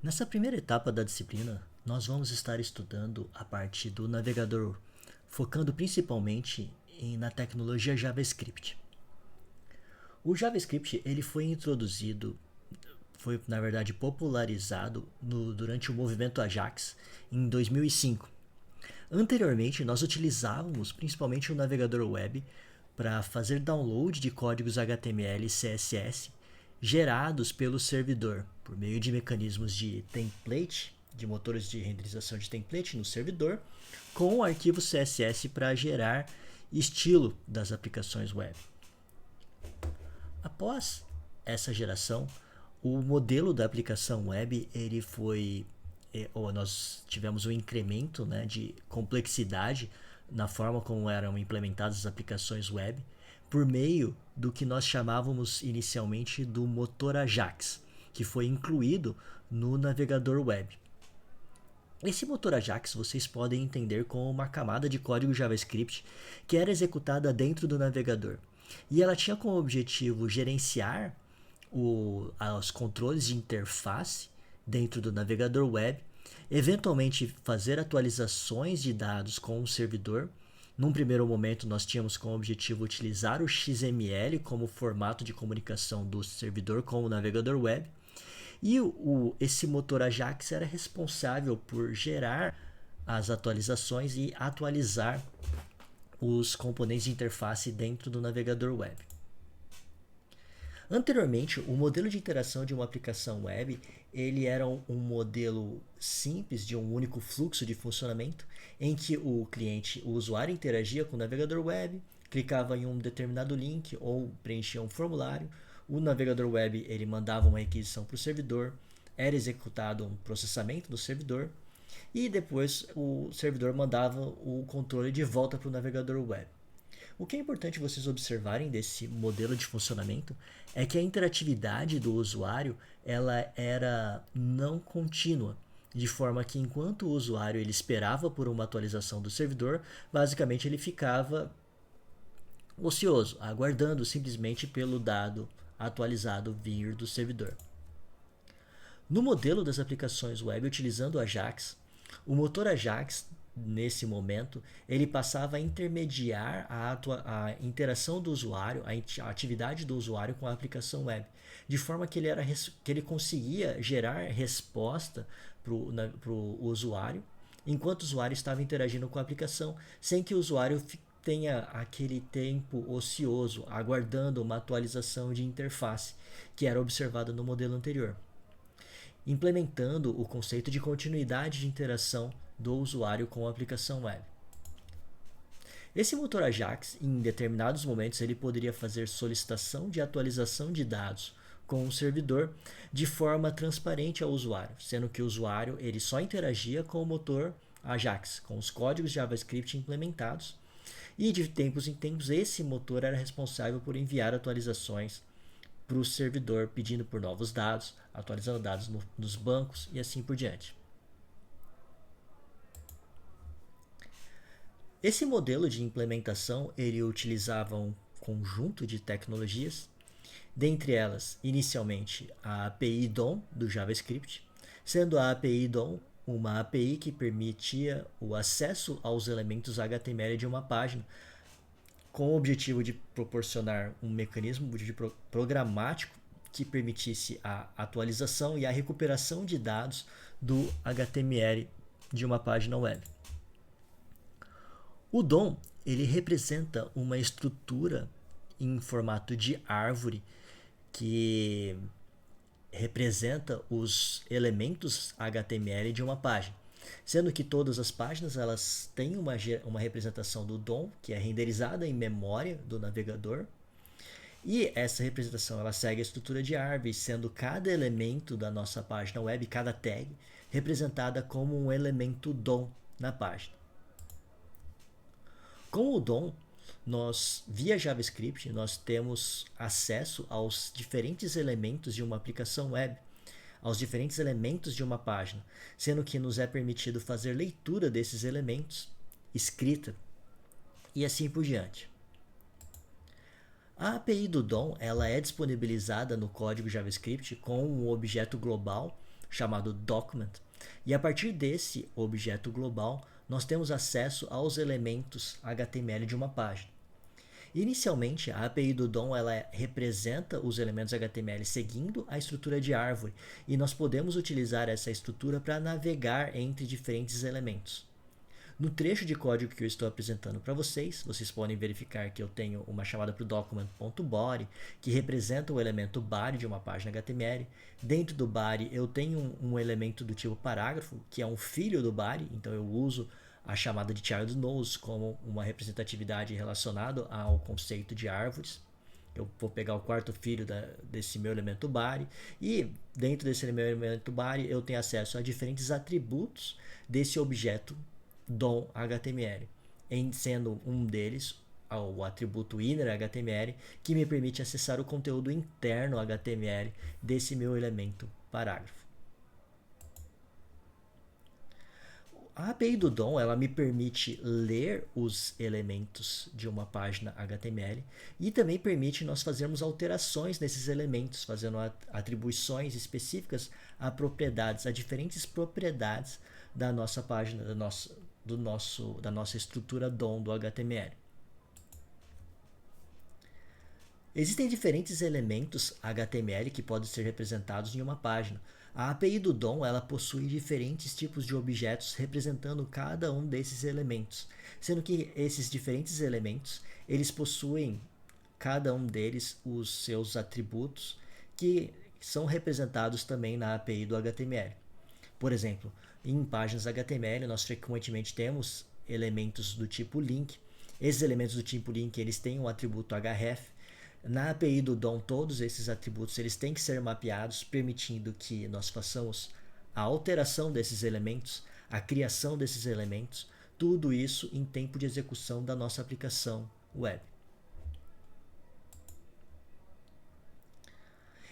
Nessa primeira etapa da disciplina, nós vamos estar estudando a parte do navegador, focando principalmente na tecnologia JavaScript. O JavaScript ele foi introduzido, foi na verdade popularizado durante o movimento Ajax em 2005. Anteriormente, nós utilizávamos principalmente o navegador web para fazer download de códigos HTML e CSS gerados pelo servidor por meio de mecanismos de template, de motores de renderização de template no servidor, com arquivos CSS para gerar estilo das aplicações web. Após essa geração, o modelo da aplicação web ele foi ou nós tivemos um incremento, né, de complexidade na forma como eram implementadas as aplicações web por meio do que nós chamávamos inicialmente do motor Ajax, que foi incluído no navegador web. Esse motor Ajax vocês podem entender como uma camada de código JavaScript que era executada dentro do navegador. E ela tinha como objetivo gerenciar os controles de interface dentro do navegador web, eventualmente fazer atualizações de dados com o servidor. Num primeiro momento, nós tínhamos como objetivo utilizar o XML como formato de comunicação do servidor com o navegador web. E esse motor Ajax era responsável por gerar as atualizações e atualizar os componentes de interface dentro do navegador web. Anteriormente, o modelo de interação de uma aplicação web ele era um modelo simples de um único fluxo de funcionamento em que o cliente, o usuário interagia com o navegador web, clicava em um determinado link ou preenchia um formulário, o navegador web ele mandava uma requisição para o servidor, era executado um processamento do servidor e depois o servidor mandava o controle de volta para o navegador web. O que é importante vocês observarem desse modelo de funcionamento é que a interatividade do usuário ela era não contínua, de forma que enquanto o usuário ele esperava por uma atualização do servidor, basicamente ele ficava ocioso, aguardando simplesmente pelo dado atualizado vir do servidor. No modelo das aplicações web utilizando o Ajax, o motor Ajax nesse momento, ele passava a intermediar a interação do usuário, a atividade do usuário com a aplicação web, de forma que ele conseguia gerar resposta para o usuário, enquanto o usuário estava interagindo com a aplicação, sem que o usuário tenha aquele tempo ocioso, aguardando uma atualização de interface, que era observada no modelo anterior, implementando o conceito de continuidade de interação do usuário com a aplicação web. Esse motor Ajax, em determinados momentos, ele poderia fazer solicitação de atualização de dados com o servidor de forma transparente ao usuário, sendo que o usuário ele só interagia com o motor Ajax, com os códigos JavaScript implementados, e de tempos em tempos esse motor era responsável por enviar atualizações para o servidor, pedindo por novos dados, atualizando dados nos bancos e assim por diante. Esse modelo de implementação ele utilizava um conjunto de tecnologias, dentre elas, inicialmente, a API DOM do JavaScript, sendo a API DOM uma API que permitia o acesso aos elementos HTML de uma página, com o objetivo de proporcionar um mecanismo programático que permitisse a atualização e a recuperação de dados do HTML de uma página web. O DOM ele representa uma estrutura em formato de árvore que representa os elementos HTML de uma página, sendo que todas as páginas elas têm uma representação do DOM que é renderizada em memória do navegador, e essa representação ela segue a estrutura de árvore, sendo cada elemento da nossa página web, cada tag, representada como um elemento DOM na página. Com o DOM, nós, via JavaScript, nós temos acesso aos diferentes elementos de uma aplicação web, aos diferentes elementos de uma página, sendo que nos é permitido fazer leitura desses elementos, escrita e assim por diante. A API do DOM ela é disponibilizada no código JavaScript com um objeto global chamado document, e a partir desse objeto global, nós temos acesso aos elementos HTML de uma página. Inicialmente, a API do DOM ela representa os elementos HTML seguindo a estrutura de árvore, e nós podemos utilizar essa estrutura para navegar entre diferentes elementos. No trecho de código que eu estou apresentando para vocês, vocês podem verificar que eu tenho uma chamada para o document.body, que representa o elemento body de uma página HTML. Dentro do body eu tenho um elemento do tipo parágrafo, que é um filho do body, então eu uso a chamada de child nodes como uma representatividade relacionada ao conceito de árvores. Eu vou pegar o quarto filho desse meu elemento body, e dentro desse meu elemento body eu tenho acesso a diferentes atributos desse objeto DOM HTML, sendo um deles o atributo inner HTML, que me permite acessar o conteúdo interno HTML desse meu elemento parágrafo. A API do DOM ela me permite ler os elementos de uma página HTML e também permite nós fazermos alterações nesses elementos, fazendo atribuições específicas a diferentes propriedades da nossa página, da nossa estrutura DOM do HTML. Existem diferentes elementos HTML que podem ser representados em uma página. A API do DOM ela possui diferentes tipos de objetos representando cada um desses elementos, sendo que esses diferentes elementos eles possuem cada um deles os seus atributos que são representados também na API do HTML. Por exemplo, em páginas HTML nós frequentemente temos elementos do tipo link. Esses elementos do tipo link eles têm um atributo href. Na API do DOM, todos esses atributos eles têm que ser mapeados, permitindo que nós façamos a alteração desses elementos, a criação desses elementos, tudo isso em tempo de execução da nossa aplicação web.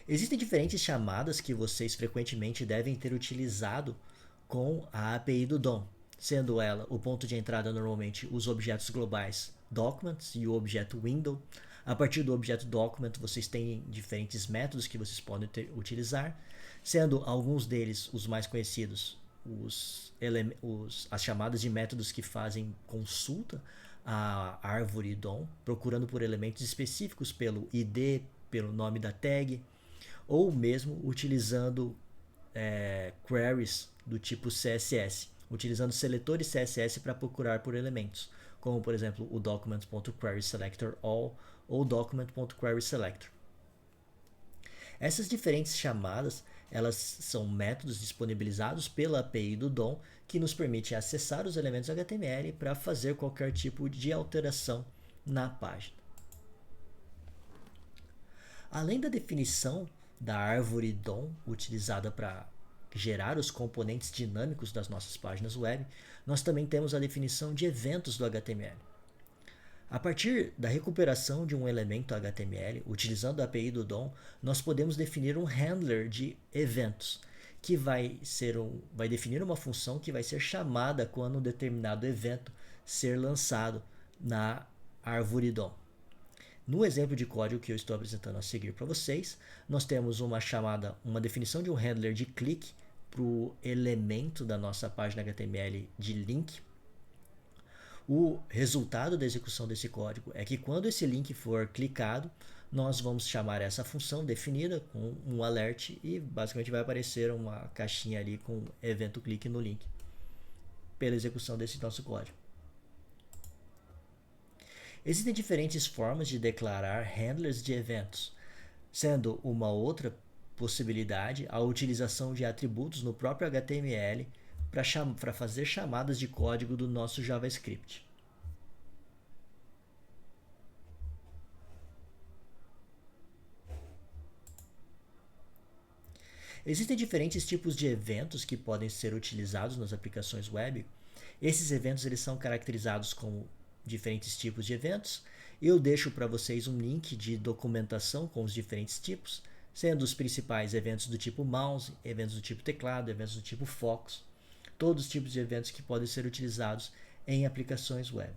Existem diferentes chamadas que vocês frequentemente devem ter utilizado com a API do DOM, sendo ela o ponto de entrada normalmente os objetos globais documents e o objeto window. A partir do objeto document vocês têm diferentes métodos que vocês podem utilizar, sendo alguns deles os mais conhecidos as chamadas de métodos que fazem consulta à árvore DOM, procurando por elementos específicos pelo ID, pelo nome da tag, ou mesmo utilizando queries do tipo CSS, utilizando seletores CSS para procurar por elementos, como por exemplo o document.querySelectorAll ou document.querySelector. Essas diferentes chamadas elas são métodos disponibilizados pela API do DOM que nos permite acessar os elementos HTML para fazer qualquer tipo de alteração na página. Além da definição da árvore DOM utilizada para gerar os componentes dinâmicos das nossas páginas web, nós também temos a definição de eventos do HTML. A partir da recuperação de um elemento HTML, utilizando a API do DOM, nós podemos definir um handler de eventos, que vai definir uma função que vai ser chamada quando um determinado evento ser lançado na árvore DOM. No exemplo de código que eu estou apresentando a seguir para vocês, nós temos uma definição de um handler de clique para o elemento da nossa página HTML de link. O resultado da execução desse código é que quando esse link for clicado, nós vamos chamar essa função definida com um alert e basicamente vai aparecer uma caixinha ali com evento clique no link pela execução desse nosso código. Existem diferentes formas de declarar handlers de eventos, sendo uma outra possibilidade a utilização de atributos no próprio HTML para fazer chamadas de código do nosso JavaScript. Existem diferentes tipos de eventos que podem ser utilizados nas aplicações web. Esses eventos eles são caracterizados como diferentes tipos de eventos. Eu deixo para vocês um link de documentação com os diferentes tipos, sendo os principais eventos do tipo mouse, eventos do tipo teclado, eventos do tipo focus, todos os tipos de eventos que podem ser utilizados em aplicações web.